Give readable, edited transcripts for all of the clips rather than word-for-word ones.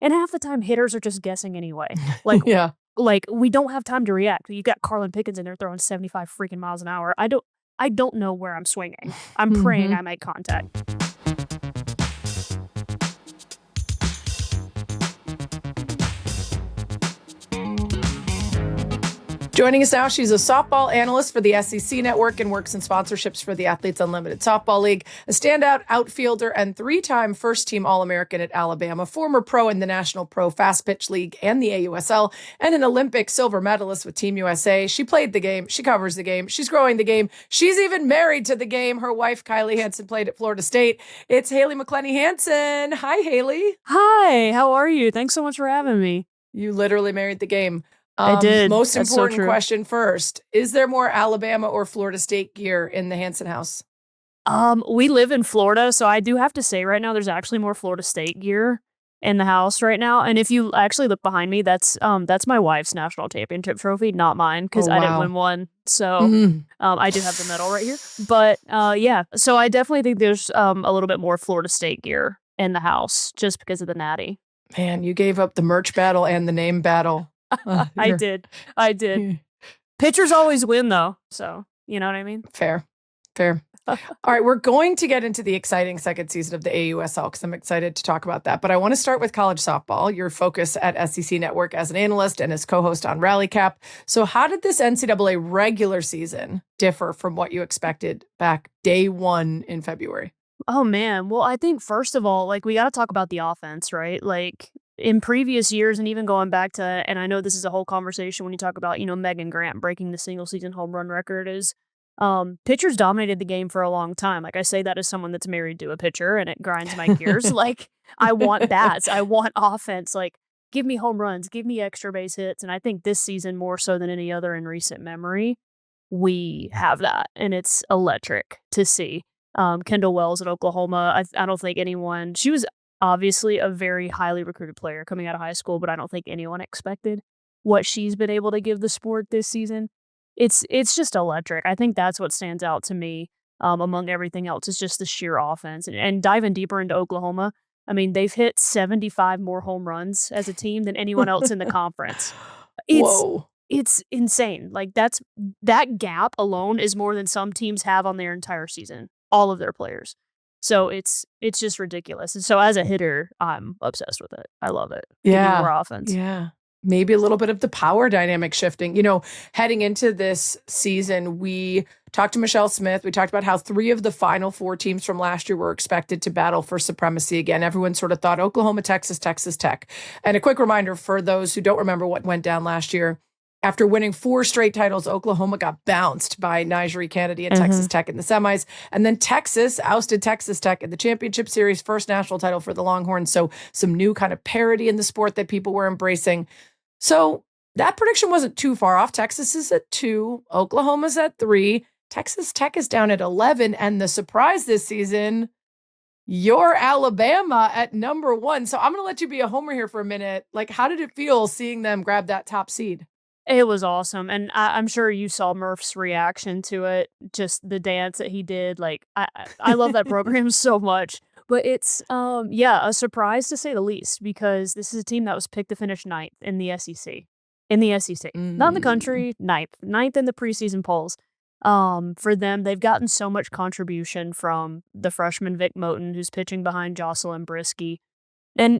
And half the time, hitters are just guessing anyway. Like, Yeah. like we don't have time to react. You got Carlin Pickens in there throwing 75 freaking miles an hour. I don't know where I'm swinging. I'm praying I make contact. Joining us now, she's a softball analyst for the SEC Network and works in sponsorships for the Athletes Unlimited Softball League, a standout outfielder and 3-time first-team All-American at Alabama, former pro in the National Pro Fast Pitch League and the AUSL, and an Olympic silver medalist with Team USA. She played the game. She covers the game. She's growing the game. She's even married to the game. Her wife, Haylie Hanson, played at Florida State. It's Haylie McCleney Hanson. Hi, Haylie. Hi, how are you? Thanks so much for having me. You literally married the game. I did. Most That's important so question first. Is there more Alabama or Florida State gear in the Hanson house? We live in Florida, so I do have to say right now there's actually more Florida State gear in the house right now. And if you actually look behind me, that's my wife's national championship trophy, not mine, because I didn't win one. So I do have the medal right here. But yeah, so I definitely think there's a little bit more Florida State gear in the house just because of the Natty. Man, you gave up the merch battle and the name battle. I did. Pitchers always win, though. So, you know what I mean? Fair. All right, we're going to get into the exciting second season of the AUSL because I'm excited to talk about that. But I want to start with college softball, your focus at SEC Network as an analyst and as co-host on Rally Cap. So how did this NCAA regular season differ from what you expected back day one in February? Oh, man. Well, I think, first of all, like, we got to talk about the offense, right? Like, in previous years, and even going back to, and I know this is a whole conversation when you talk about, Megan Grant breaking the single season home run record, is pitchers dominated the game for a long time. Like, I say that as someone that's married to a pitcher, and it grinds my gears. Like, I want bats. I want offense. Like, give me home runs, give me extra base hits. And I think this season, more so than any other in recent memory, we have that. And it's electric to see. Kendall Wells at Oklahoma, I don't think anyone, she was obviously a very highly recruited player coming out of high school, but I don't think anyone expected what she's been able to give the sport this season. It's just electric. I think that's what stands out to me among everything else is just the sheer offense. And diving deeper into Oklahoma, I mean, they've hit 75 more home runs as a team than anyone else in the conference. It's insane. Like, that gap alone is more than some teams have on their entire season, all of their players. So it's just ridiculous. And so as a hitter, I'm obsessed with it. I love it. Yeah. Give me more offense. Yeah. Maybe a little bit of the power dynamic shifting. Heading into this season, we talked to Michelle Smith. We talked about how 3 of the final 4 teams from last year were expected to battle for supremacy again. Everyone sort of thought Oklahoma, Texas, Texas Tech. And a quick reminder for those who don't remember what went down last year. After winning 4 straight titles, Oklahoma got bounced by Nigeri Kennedy and Texas Tech in the semis. And then Texas ousted Texas Tech in the championship series, first national title for the Longhorns. So some new kind of parity in the sport that people were embracing. So that prediction wasn't too far off. Texas is at 2, Oklahoma's at 3, Texas Tech is down at 11. And the surprise this season, you're Alabama at number 1. So I'm going to let you be a homer here for a minute. Like, how did it feel seeing them grab that top seed? It was awesome. And I'm sure you saw Murph's reaction to it, just the dance that he did. Like, I love that program so much. But it's, a surprise to say the least, because this is a team that was picked to finish 9th in the SEC. Not in the country, 9th in the preseason polls. For them, they've gotten so much contribution from the freshman Vic Moten, who's pitching behind Jocelyn Brisky. And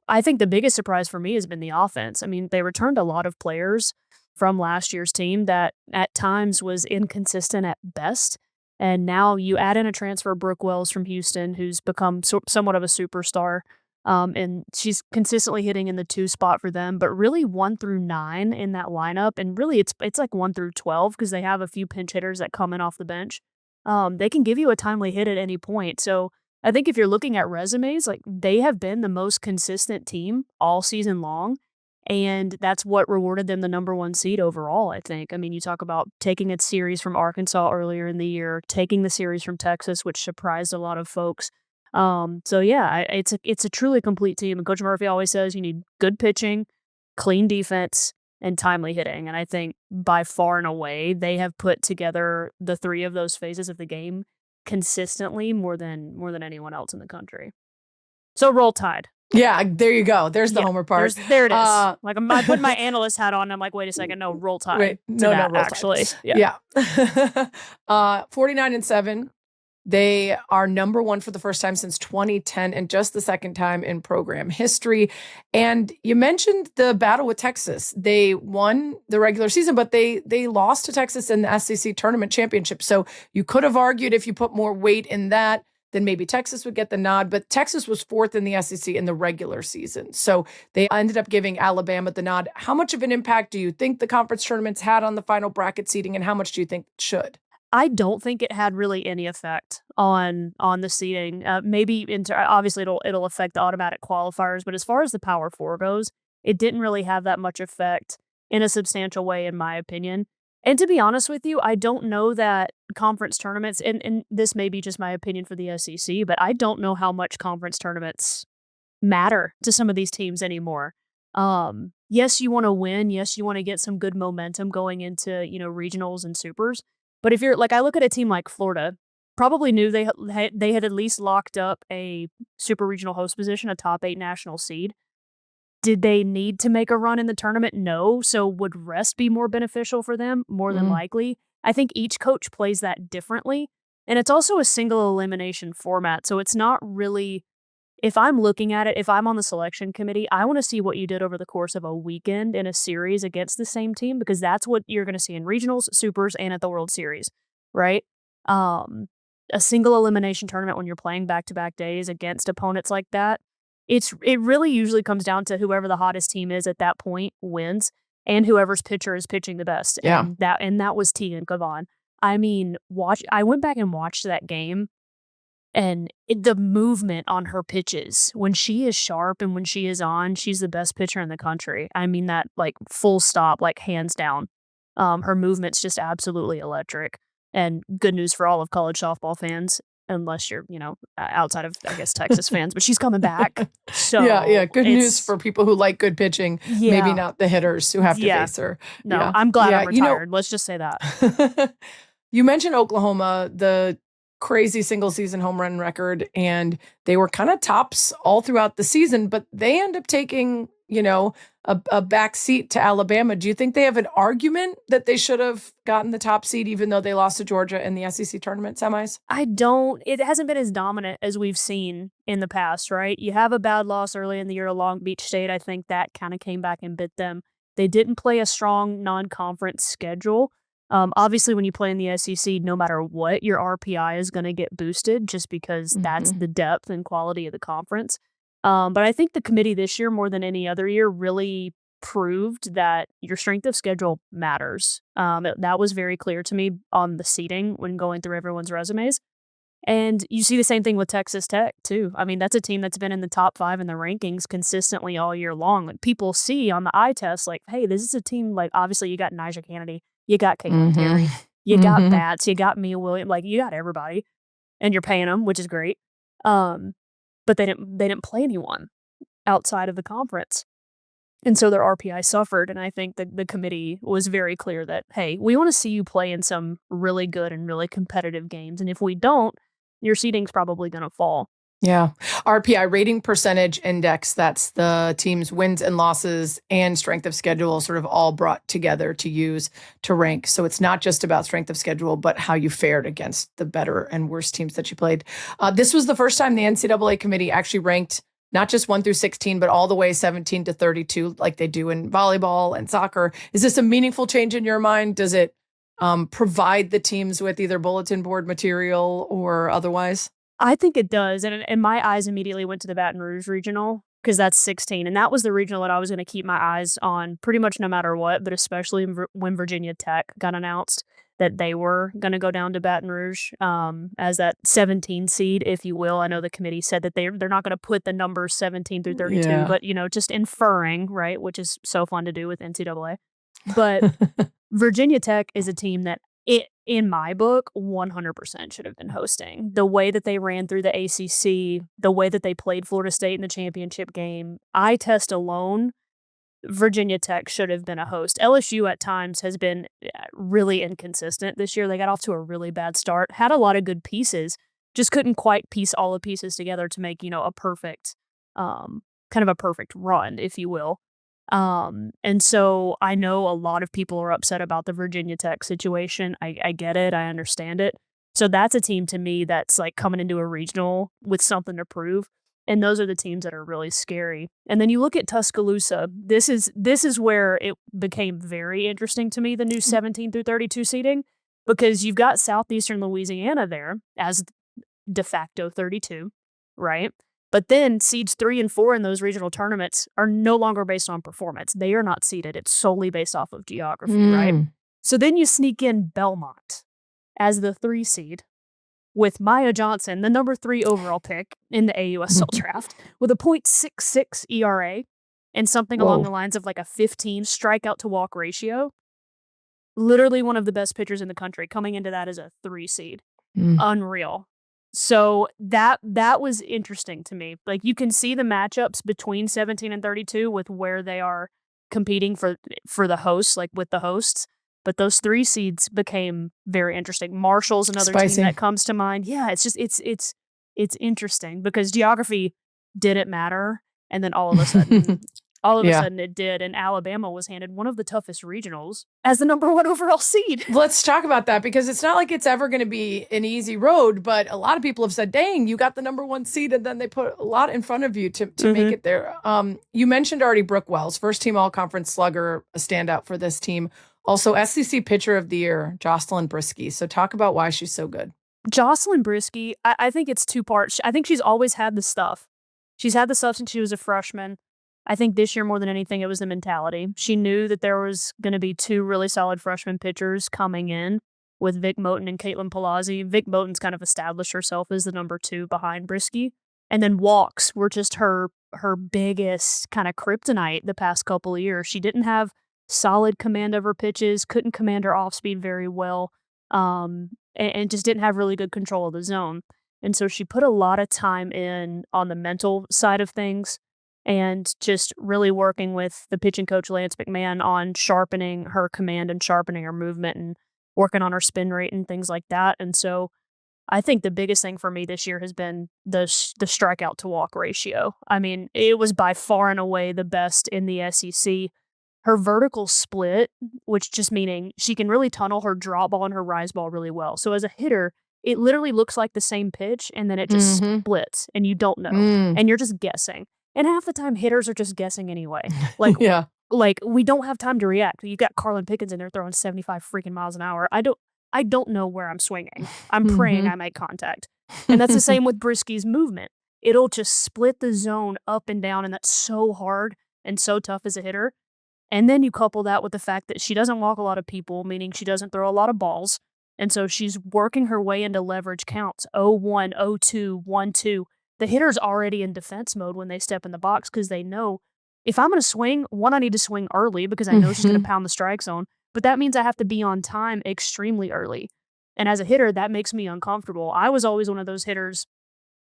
I think the biggest surprise for me has been the offense. I mean, they returned a lot of players from last year's team that at times was inconsistent at best. And now you add in a transfer, Brooke Wells from Houston, who's become somewhat of a superstar. And she's consistently hitting in the 2 spot for them, but really 1 through 9 in that lineup. And really it's like 1 through 12 because they have a few pinch hitters that come in off the bench. They can give you a timely hit at any point. So I think if you're looking at resumes, like, they have been the most consistent team all season long, and that's what rewarded them the number 1 seed overall, I think. I mean, you talk about taking a series from Arkansas earlier in the year, taking the series from Texas, which surprised a lot of folks. So yeah, it's a truly complete team. And Coach Murphy always says you need good pitching, clean defense, and timely hitting. And I think by far and away, they have put together the 3 of those phases of the game consistently more than anyone else in the country. So roll Tide. Yeah, there you go. There's the homer part. There it is. Like I put my analyst hat on. I'm like, wait a second, no, roll tide. Wait, no, roll actually. tide. Yeah. 49-7. They are number one for the first time since 2010 and just the second time in program history. And you mentioned the battle with Texas. They won the regular season, but they lost to Texas in the SEC tournament championship. So you could have argued if you put more weight in that, then maybe Texas would get the nod. But Texas was fourth in the SEC in the regular season. So they ended up giving Alabama the nod. How much of an impact do you think the conference tournaments had on the final bracket seeding, and how much do you think it should? I don't think it had really any effect on the seeding. Maybe obviously it'll affect the automatic qualifiers, but as far as the Power Four goes, it didn't really have that much effect in a substantial way, in my opinion. And to be honest with you, I don't know that conference tournaments, and this may be just my opinion for the SEC, but I don't know how much conference tournaments matter to some of these teams anymore. Yes, you want to win. Yes, you want to get some good momentum going into, regionals and supers. But if you're like, I look at a team like Florida, probably knew they had at least locked up a super regional host position, a top 8 national seed. Did they need to make a run in the tournament? No. So would rest be more beneficial for them? More than likely. I think each coach plays that differently. And it's also a single elimination format. So it's not really, if I'm looking at it, if I'm on the selection committee, I want to see what you did over the course of a weekend in a series against the same team, because that's what you're going to see in regionals, supers, and at the World Series, right? A single elimination tournament when you're playing back-to-back days against opponents like that, it really usually comes down to whoever the hottest team is at that point wins, and whoever's pitcher is pitching the best. Yeah. And that was Tegan Gavon. I mean, I went back and watched that game. And the movement on her pitches, when she is sharp and when she is on, she's the best pitcher in the country. I mean that, like, full stop, like, hands down. Her movement's just absolutely electric. And good news for all of college softball fans, unless you're, outside of, I guess, Texas fans. But she's coming back. So yeah. Good news for people who like good pitching. Yeah. Maybe not the hitters who have to face her. No, yeah. I'm glad I'm retired. Let's just say that. You mentioned Oklahoma, the crazy single season home run record, and they were kind of tops all throughout the season, but they end up taking, a back seat to Alabama. Do you think they have an argument that they should have gotten the top seed, even though they lost to Georgia in the SEC tournament semis? I don't. It hasn't been as dominant as we've seen in the past, right? You have a bad loss early in the year to Long Beach State. I think that kind of came back and bit them. They didn't play a strong non-conference schedule. Obviously, when you play in the SEC, no matter what, your RPI is going to get boosted just because that's the depth and quality of the conference. But I think the committee this year, more than any other year, really proved that your strength of schedule matters. That was very clear to me on the seating when going through everyone's resumes. And you see the same thing with Texas Tech, too. I mean, that's a team that's been in the top 5 in the rankings consistently all year long. Like, people see on the eye test, like, hey, this is a team, like, obviously you got Nigel Kennedy, you got Caitlin Terry, you got Bats, you got Mia Williams, like, you got everybody, and you're paying them, which is great. But they didn't play anyone outside of the conference. And so their RPI suffered, and I think the committee was very clear that, hey, we want to see you play in some really good and really competitive games, and if we don't, your seeding's probably going to fall. Yeah. RPI, rating percentage index, that's the team's wins and losses and strength of schedule sort of all brought together to use to rank. So it's not just about strength of schedule, but how you fared against the better and worse teams that you played. This was the first time the NCAA committee actually ranked not just 1 through 16, but all the way 17 to 32, like they do in volleyball and soccer. Is this a meaningful change in your mind? Does it provide the teams with either bulletin board material or otherwise? I think it does. And my eyes immediately went to the Baton Rouge regional, because that's 16. And that was the regional that I was going to keep my eyes on pretty much no matter what, but especially when Virginia Tech got announced that they were going to go down to Baton Rouge as that 17 seed, if you will. I know the committee said that they're not going to put the numbers 17 through 32, but, just inferring, right, which is so fun to do with NCAA. But Virginia Tech is a team that, in my book, 100% should have been hosting. The way that they ran through the ACC, the way that they played Florida State in the championship game, eye test alone, Virginia Tech should have been a host. LSU at times has been really inconsistent this year. They got off to a really bad start, had a lot of good pieces, just couldn't quite piece all the pieces together to make, a perfect kind of a perfect run, if you will. And so I know a lot of people are upset about the Virginia Tech situation. I get it. I understand it. So that's a team to me that's like coming into a regional with something to prove. And those are the teams that are really scary. And then you look at Tuscaloosa. This is where it became very interesting to me, the new 17 through 32 seeding, because you've got Southeastern Louisiana there as de facto 32, right? But then seeds 3 and 4 in those regional tournaments are no longer based on performance. They are not seeded. It's solely based off of geography, right? So then you sneak in Belmont as the 3 seed with Maya Johnson, the number 3 overall pick in the AUSL draft, with a .66 ERA and something along the lines of like a 15 strikeout to walk ratio. Literally one of the best pitchers in the country coming into that as a 3 seed. Unreal. So that was interesting to me. Like, you can see the matchups between 17 and 32 with where they are competing for the hosts, like with the hosts. But those 3 seeds became very interesting. Marshall's another Spicy. team that comes to mind. Yeah, it's just it's interesting because geography didn't matter, and then all of a sudden a sudden it did, and Alabama was handed one of the toughest regionals as the number 1 overall seed. Let's talk about that, because it's not like it's ever going to be an easy road, but a lot of people have said, dang, you got the number 1 seed, and then they put a lot in front of you to make it there. You mentioned already Brooke Wells, first team all-conference slugger, a standout for this team. Also, SEC Pitcher of the Year, Jocelyn Brisky. So talk about why she's so good. Jocelyn Brisky, I think it's 2 parts. I think she's always had the stuff. She's had the stuff since she was a freshman. I think this year more than anything, it was the mentality. She knew that there was going to be 2 really solid freshman pitchers coming in with Vic Moten and Caitlin Palazzi. Vic Moten's kind of established herself as the number 2 behind Brisky. And then walks were just her biggest kind of kryptonite the past couple of years. She didn't have solid command of her pitches, couldn't command her off speed very well, and just didn't have really good control of the zone. And so she put a lot of time in on the mental side of things and just really working with the pitching coach, Lance McMahon, on sharpening her command and sharpening her movement and working on her spin rate and things like that. And so I think the biggest thing for me this year has been the strikeout to walk ratio. I mean, it was by far and away the best in the SEC. Her vertical split, which just meaning she can really tunnel her drop ball and her rise ball really well. So as a hitter, it literally looks like the same pitch, and then it just splits, and you don't know, and you're just guessing. And half the time, hitters are just guessing anyway. Like, like we don't have time to react. You got Carlin Pickens in there throwing 75 freaking miles an hour. I don't know where I'm swinging. I'm praying I make contact, and that's the same with Brisky's movement. It'll just split the zone up and down, and that's so hard and so tough as a hitter. And then you couple that with the fact that she doesn't walk a lot of people, meaning she doesn't throw a lot of balls. And so she's working her way into leverage counts, 0-1, 0-2, 1-2. The hitter's already in defense mode when they step in the box because they know if I'm going to swing, one, I need to swing early because I know she's going to pound the strike zone. But that means I have to be on time extremely early. And as a hitter, that makes me uncomfortable. I was always one of those hitters,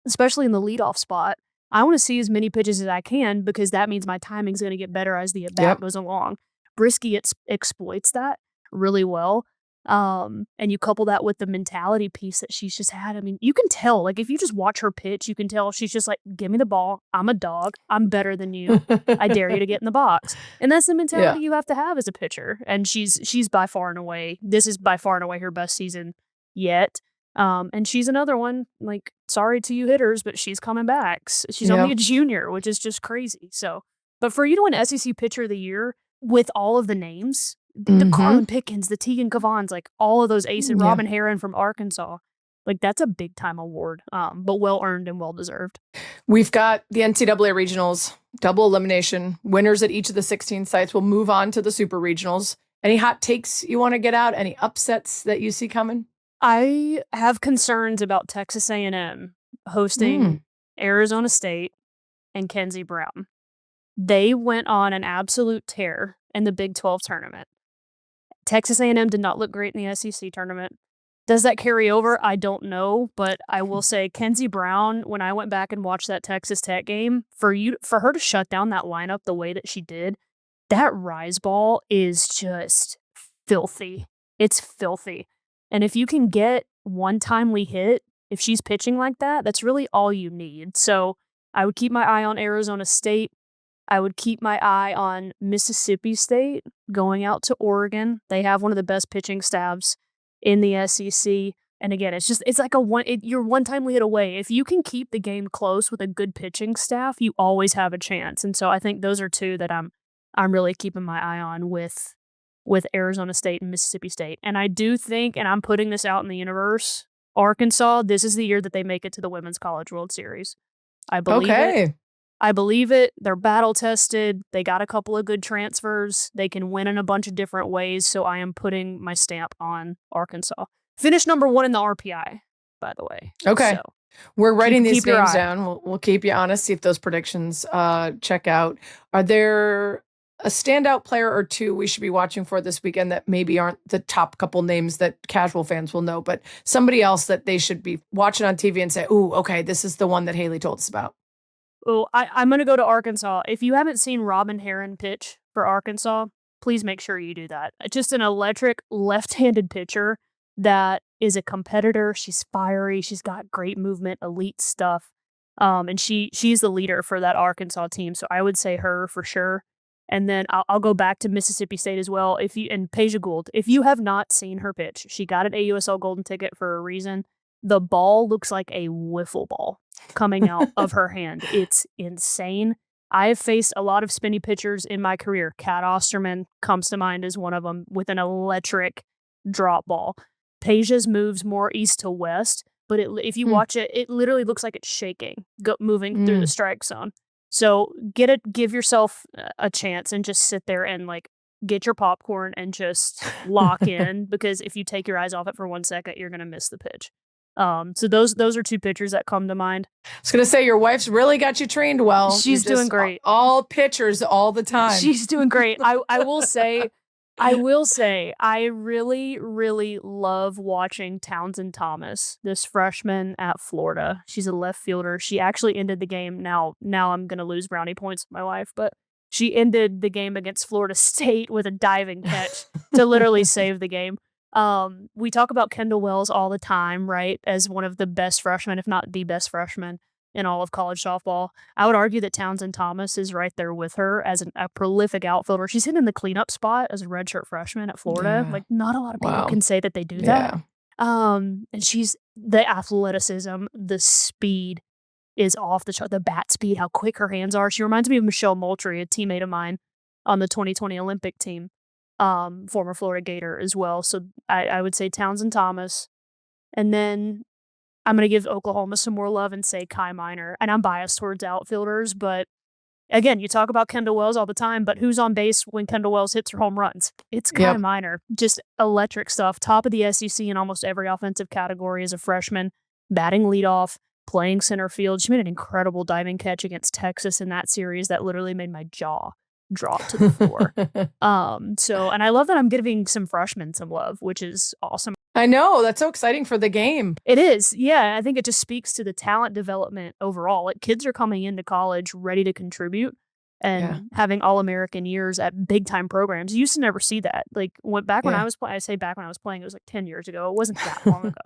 especially in the leadoff spot. I want to see as many pitches as I can because that means my timing's going to get better as the at-bat goes along. Brisky exploits that really well. And you couple that with the mentality piece that she's just had. I mean, you can tell, like, if you just watch her pitch, you can tell she's just like, give me the ball. I'm a dog. I'm better than you. I dare you to get in the box. And that's the mentality you have to have as a pitcher. And she's by far and away, this is by far and away her best season yet. And she's another one, like, sorry to you hitters, but she's coming back. She's only a junior, which is just crazy. So, but for you to win SEC Pitcher of the Year with all of the names, the Carlin Pickens, the Tegan Cavans, like all of those aces, Robin Herron from Arkansas, like that's a big time award, but well earned and well deserved. We've got the NCAA regionals, double elimination. Winners at each of the 16 sites will move on to the super regionals. Any hot takes you want to get out? Any upsets that you see coming? I have concerns about Texas A&M hosting Arizona State and Kenzie Brown. They went on an absolute tear in the Big 12 tournament. Texas A&M did not look great in the SEC tournament. Does that carry over? I don't know, but I will say Kenzie Brown, when I went back and watched that Texas Tech game, for her to shut down that lineup the way that she did, that rise ball is just filthy. It's filthy. And if you can get one timely hit, if she's pitching like that, that's really all you need. So I would keep my eye on Arizona State. I would keep my eye on Mississippi State going out to Oregon. They have one of the best pitching staffs in the SEC. And again, it's like you're one time lead away. If you can keep the game close with a good pitching staff, you always have a chance. And so I think those are two that I'm really keeping my eye on with Arizona State and Mississippi State. And I do think, and I'm putting this out in the universe, Arkansas, this is the year that they make it to the Women's College World Series. I believe it. Okay. I believe it. They're battle tested. They got a couple of good transfers. They can win in a bunch of different ways. So I am putting my stamp on Arkansas. Finished number 1 in the RPI, by the way. Okay. So we're writing these keep your names eye. down. We'll keep you honest, see if those predictions check out. Are there a standout player or two we should be watching for this weekend that maybe aren't the top couple names that casual fans will know, but somebody else that they should be watching on TV and say, ooh, okay, this is the one that Haylie told us about? Oh, I'm going to go to Arkansas. If you haven't seen Robin Herron pitch for Arkansas, please make sure you do that. Just an electric left-handed pitcher that is a competitor. She's fiery. She's got great movement, elite stuff. And she's the leader for that Arkansas team. So I would say her for sure. And then I'll go back to Mississippi State as well. And Peja Gould, if you have not seen her pitch, she got an AUSL golden ticket for a reason. The ball looks like a wiffle ball coming out of her hand. It's insane. I've faced a lot of spinny pitchers in my career. Kat Osterman comes to mind as one of them with an electric drop ball. Peja's moves more east to west, but if you watch it, it literally looks like it's shaking, moving through the strike zone. So give yourself a chance and just sit there and like get your popcorn and just lock in, because if you take your eyes off it for 1 second, you're gonna miss the pitch. So those are two pitchers that come to mind. I was going to say, your wife's really got you trained well. She's doing great. All pitchers all the time. She's doing great. I will say, I really, really love watching Townsend Thomas, this freshman at Florida. She's a left fielder. She actually ended the game. Now I'm going to lose brownie points with my wife, but she ended the game against Florida State with a diving catch to literally save the game. We talk about Kendall Wells all the time, right? As one of the best freshmen, if not the best freshman in all of college softball. I would argue that Townsend Thomas is right there with her as a prolific outfielder. She's hitting the cleanup spot as a redshirt freshman at Florida. Yeah. Like, not a lot of people Wow. can say that they do that. And she's the athleticism, the speed is off the chart. The bat speed, how quick her hands are. She reminds me of Michelle Moultrie, a teammate of mine on the 2020 Olympic team. Former Florida Gator as well. So I would say Townsend Thomas. And then I'm going to give Oklahoma some more love and say Kai Minor. And I'm biased towards outfielders, but again, you talk about Kendall Wells all the time, but who's on base when Kendall Wells hits her home runs? It's Kai Minor. Just electric stuff. Top of the SEC in almost every offensive category as a freshman. Batting leadoff, playing center field. She made an incredible diving catch against Texas in that series that literally made my jaw drop to the floor. And I love that I'm giving some freshmen some love, which is awesome. I know, that's so exciting for the game. It is. Yeah, I think it just speaks to the talent development overall. Like, kids are coming into college ready to contribute and having all-American years at big-time programs. You used to never see that. Like, when I was playing, I say back when I was playing, it was like 10 years ago. It wasn't that long ago.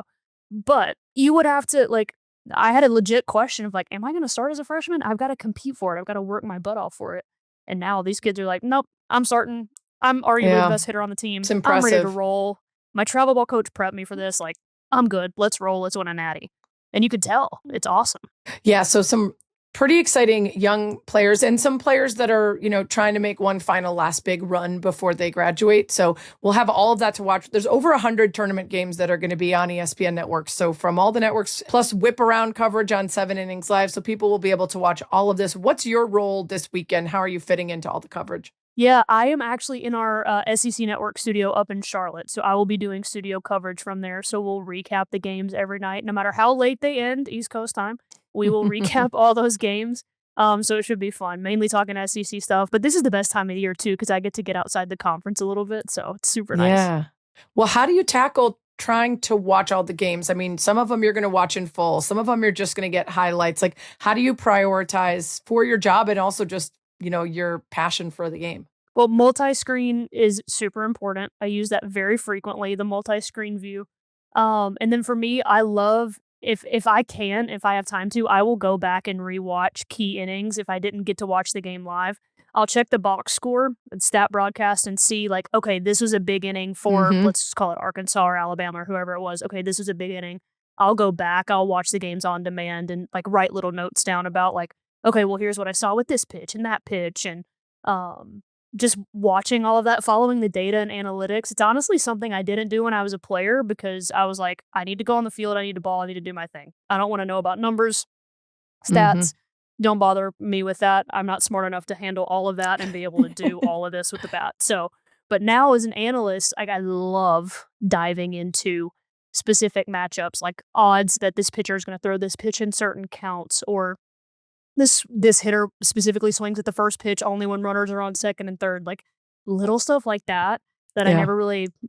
But you would have to, like, I had a legit question of like, am I going to start as a freshman? I've got to compete for it. I've got to work my butt off for it. And now these kids are like, nope, I'm starting. I'm arguably the best hitter on the team. It's impressive. I'm ready to roll. My travel ball coach prepped me for this. Like, I'm good. Let's roll. Let's win a natty. And you could tell. It's awesome. Yeah, so some pretty exciting young players and some players that are, trying to make one final last big run before they graduate. So we'll have all of that to watch. There's over 100 tournament games that are going to be on ESPN networks. So from all the networks, plus whip around coverage on 7 Innings Live. So people will be able to watch all of this. What's your role this weekend? How are you fitting into all the coverage? Yeah, I am actually in our SEC Network studio up in Charlotte, so I will be doing studio coverage from there. So we'll recap the games every night, no matter how late they end, East Coast time. We will recap all those games, so it should be fun. Mainly talking SEC stuff, but this is the best time of the year too, because I get to get outside the conference a little bit, so it's super nice. Yeah. Well, how do you tackle trying to watch all the games? I mean, some of them you're going to watch in full. Some of them you're just going to get highlights. Like, how do you prioritize for your job and also just your passion for the game? Well, multi-screen is super important. I use that very frequently, the multi-screen view. And then for me, I love if I can, if I have time to, I will go back and rewatch key innings if I didn't get to watch the game live. I'll check the box score and stat broadcast and see, like, okay, this was a big inning for, Mhm. let's just call it Arkansas or Alabama or whoever it was. Okay, this was a big inning. I'll go back, I'll watch the games on demand and, like, write little notes down about, like, okay, well, here's what I saw with this pitch and that pitch, and just watching all of that, following the data and analytics. It's honestly something I didn't do when I was a player because I was like, I need to go on the field, I need to ball, I need to do my thing. I don't want to know about numbers, Mhm. stats. Don't bother me with that. I'm not smart enough to handle all of that and be able to do all of this with the bat. So, but now as an analyst, like, I love diving into specific matchups, like odds that this pitcher is going to throw this pitch in certain counts, or this hitter specifically swings at the first pitch only when runners are on second and third, like, little stuff like that, that I Yeah.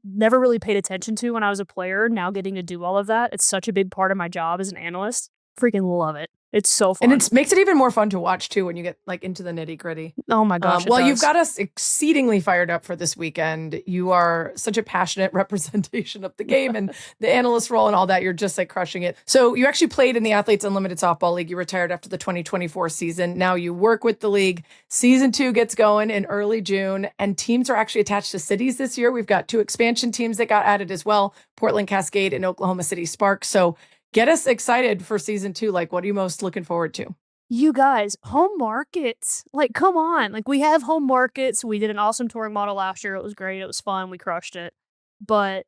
never really paid attention to when I was a player. Now getting to do all of that, it's such a big part of my job as an analyst. Freaking love it. It's so And fun. it makes it even more fun to watch too when you get like into the nitty-gritty. Oh my gosh, it Well, you've does. got us exceedingly fired up for this weekend. You are such a passionate representation of the game and the analyst role and all that. You're just like crushing it. So you actually played in the Athletes Unlimited Softball League. You retired after the 2024 season. Now you work with the league. Season 2 gets going in early June, and teams are actually attached to cities this year. We've got 2 expansion teams that got added as well, Portland Cascade and Oklahoma City Spark. So get us excited for season 2. Like, what are you most looking forward to? You guys, home markets. Like, come on. Like, we have home markets. We did an awesome touring model last year. It was great. It was fun. We crushed it. But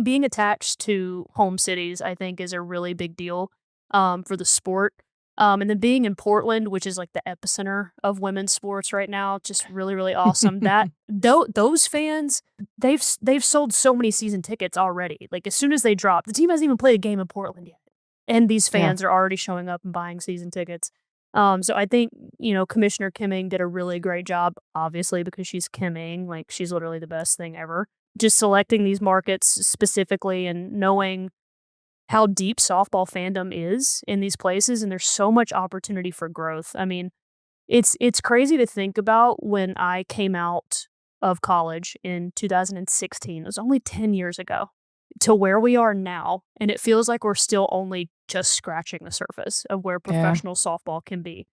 being attached to home cities, I think, is a really big deal for the sport. And then being in Portland, which is like the epicenter of women's sports right now, just really, really awesome. That those fans, they've sold so many season tickets already. Like, as soon as they drop, the team hasn't even played a game in Portland yet, and these Yeah. fans are already showing up and buying season tickets. So I think, Commissioner Kimming did a really great job, obviously, because she's Kimming. Like, she's literally the best thing ever. Just selecting these markets specifically and knowing how deep softball fandom is in these places, and there's so much opportunity for growth. I mean, it's crazy to think about when I came out of college in 2016. It was only 10 years ago to where we are now, and it feels like we're still only just scratching the surface of where Yeah. professional softball can be.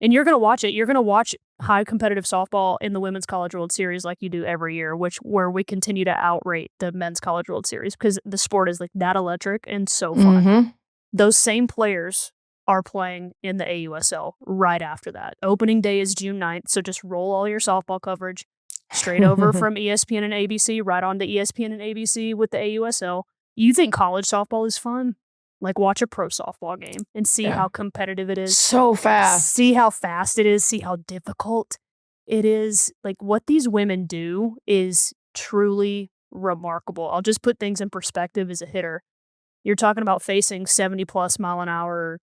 And you're gonna watch it. You're gonna watch high competitive softball in the Women's College World Series like you do every year, where we continue to outrate the Men's College World Series because the sport is like that electric and so fun. Mhm. Those same players are playing in the AUSL right after that. Opening day is June 9th, so just roll all your softball coverage straight over from ESPN and ABC right on to ESPN and ABC with the AUSL. You think college softball is fun? Like, watch a pro softball game and see Yeah. how competitive it is. So fast. See how fast it is, see how difficult it is. Like, what these women do is truly remarkable. I'll just put things in perspective as a hitter. You're talking about facing 70 plus mile an hour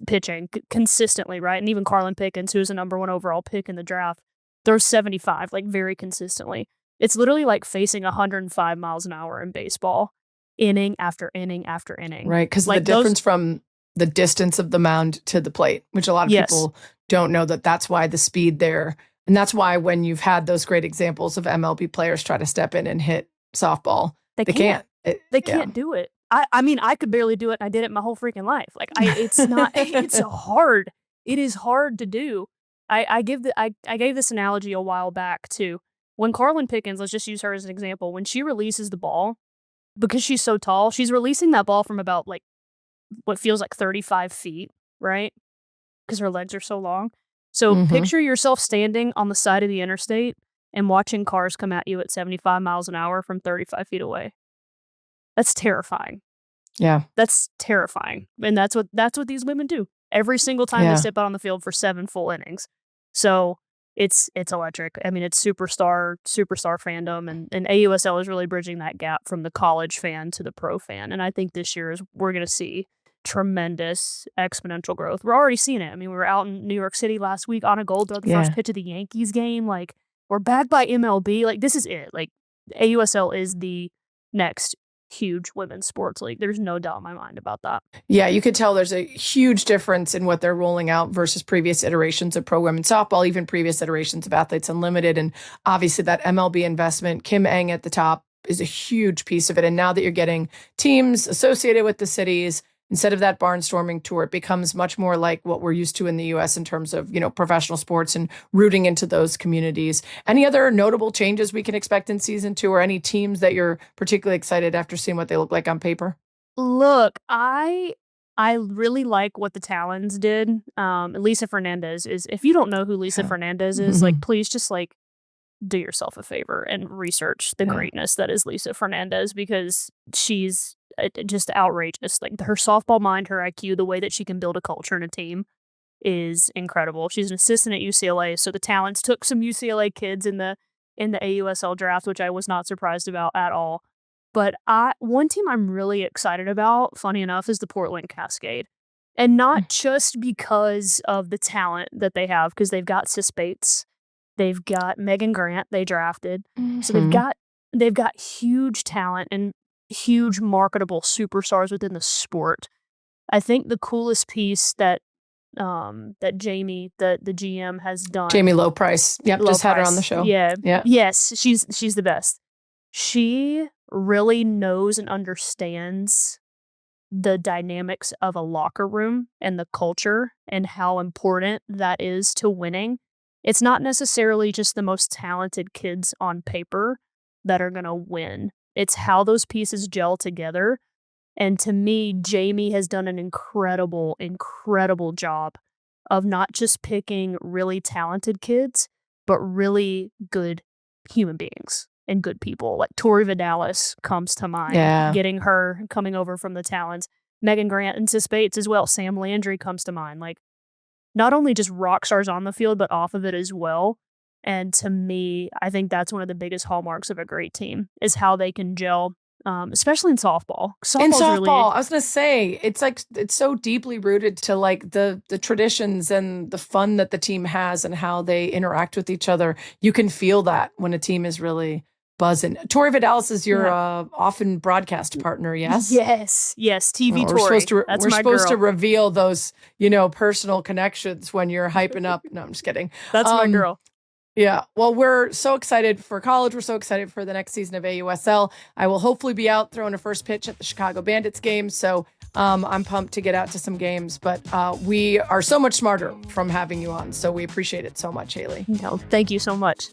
pitching consistently, right? And even Carlin Pickens, who's a number 1 overall pick in the draft, throws 75, like, very consistently. It's literally like facing 105 miles an hour in baseball, inning after inning after inning. Right, because the Like, difference from the distance of the mound to the plate, which a lot of Yes. people don't know, that's why the speed there, and that's why when you've had those great examples of MLB players try to step in and hit softball, They they can't. can't. They can't do it. I mean, I could barely do it, and I did it my whole freaking life. Like, it's not it's hard. It is hard to do. I gave this analogy a while back too. When Carlin Pickens, let's just use her as an example, when she releases the ball, because she's so tall, she's releasing that ball from about, like, what feels like 35 feet, right? Because her legs are so long. So Mhm. picture yourself standing on the side of the interstate and watching cars come at you at 75 miles an hour from 35 feet away. That's terrifying. Yeah. That's terrifying. And that's what these women do every single time Yeah. they step out on the field for 7 full innings. So it's electric. I mean, it's superstar fandom, and AUSL is really bridging that gap from the college fan to the pro fan. And I think this year we're going to see tremendous exponential growth. We're already seeing it. I mean, we were out in New York City last week on a goal throw the Yeah. first pitch of the Yankees game. Like, we're backed by MLB. Like, this is it. Like, AUSL is the next huge women's sports league. There's no doubt in my mind about that. Yeah, you could tell there's a huge difference in what they're rolling out versus previous iterations of pro women's softball, even previous iterations of Athletes Unlimited. And obviously that MLB investment, Kim Eng at the top, is a huge piece of it. And now that you're getting teams associated with the cities, instead of that barnstorming tour, it becomes much more like what we're used to in the US in terms of, professional sports and rooting into those communities. Any other notable changes we can expect in season 2, or any teams that you're particularly excited after seeing what they look like on paper? Look, I really like what the Talons did. Lisa Fernandez is, if you don't know who Lisa Yeah. Fernandez is, like, please just, like, do yourself a favor and research the Yeah. greatness that is Lisa Fernandez, because she's just outrageous. Like, her softball mind, her IQ, the way that she can build a culture and a team is incredible. She's an assistant at UCLA, so the Talons took some UCLA kids in the AUSL draft, which I was not surprised about at all. But one team I'm really excited about, funny enough, is the Portland Cascade. And not just because of the talent that they have, because they've got Sis Bates, they've got Megan Grant they drafted. So they've got huge talent and huge marketable superstars within the sport. I think the coolest piece that Jamie, the GM, has done. Jamie Low Price. Yep, Low just had her on Price, the show. Yeah. Yeah. Yes, she's the best. She really knows and understands the dynamics of a locker room and the culture and how important that is to winning. It's not necessarily just the most talented kids on paper that are going to win. It's how those pieces gel together. And to me, Jamie has done an incredible, incredible job of not just picking really talented kids, but really good human beings and good people. Like Tori Vidalis comes to mind. Yeah. Getting her coming over from the Talons. Megan Grant and Sis Bates as well. Sam Landry comes to mind. Like, not only just rock stars on the field, but off of it as well. And to me, I think that's one of the biggest hallmarks of a great team is how they can gel, especially in softball. In Softball's softball, really, I was gonna say it's like it's so deeply rooted to like the traditions and the fun that the team has and how they interact with each other. You can feel that when a team is really buzzing. Tori Vidalis is your often broadcast partner, yes? Yes, TV Well, Tori. We're supposed to reveal those, personal connections when you're hyping up. No, I'm just kidding. That's my girl. Yeah. Well, we're so excited for college. We're so excited for the next season of AUSL. I will hopefully be out throwing a first pitch at the Chicago Bandits game. So I'm pumped to get out to some games. But we are so much smarter from having you on. So we appreciate it so much, Haylie. No, thank you so much.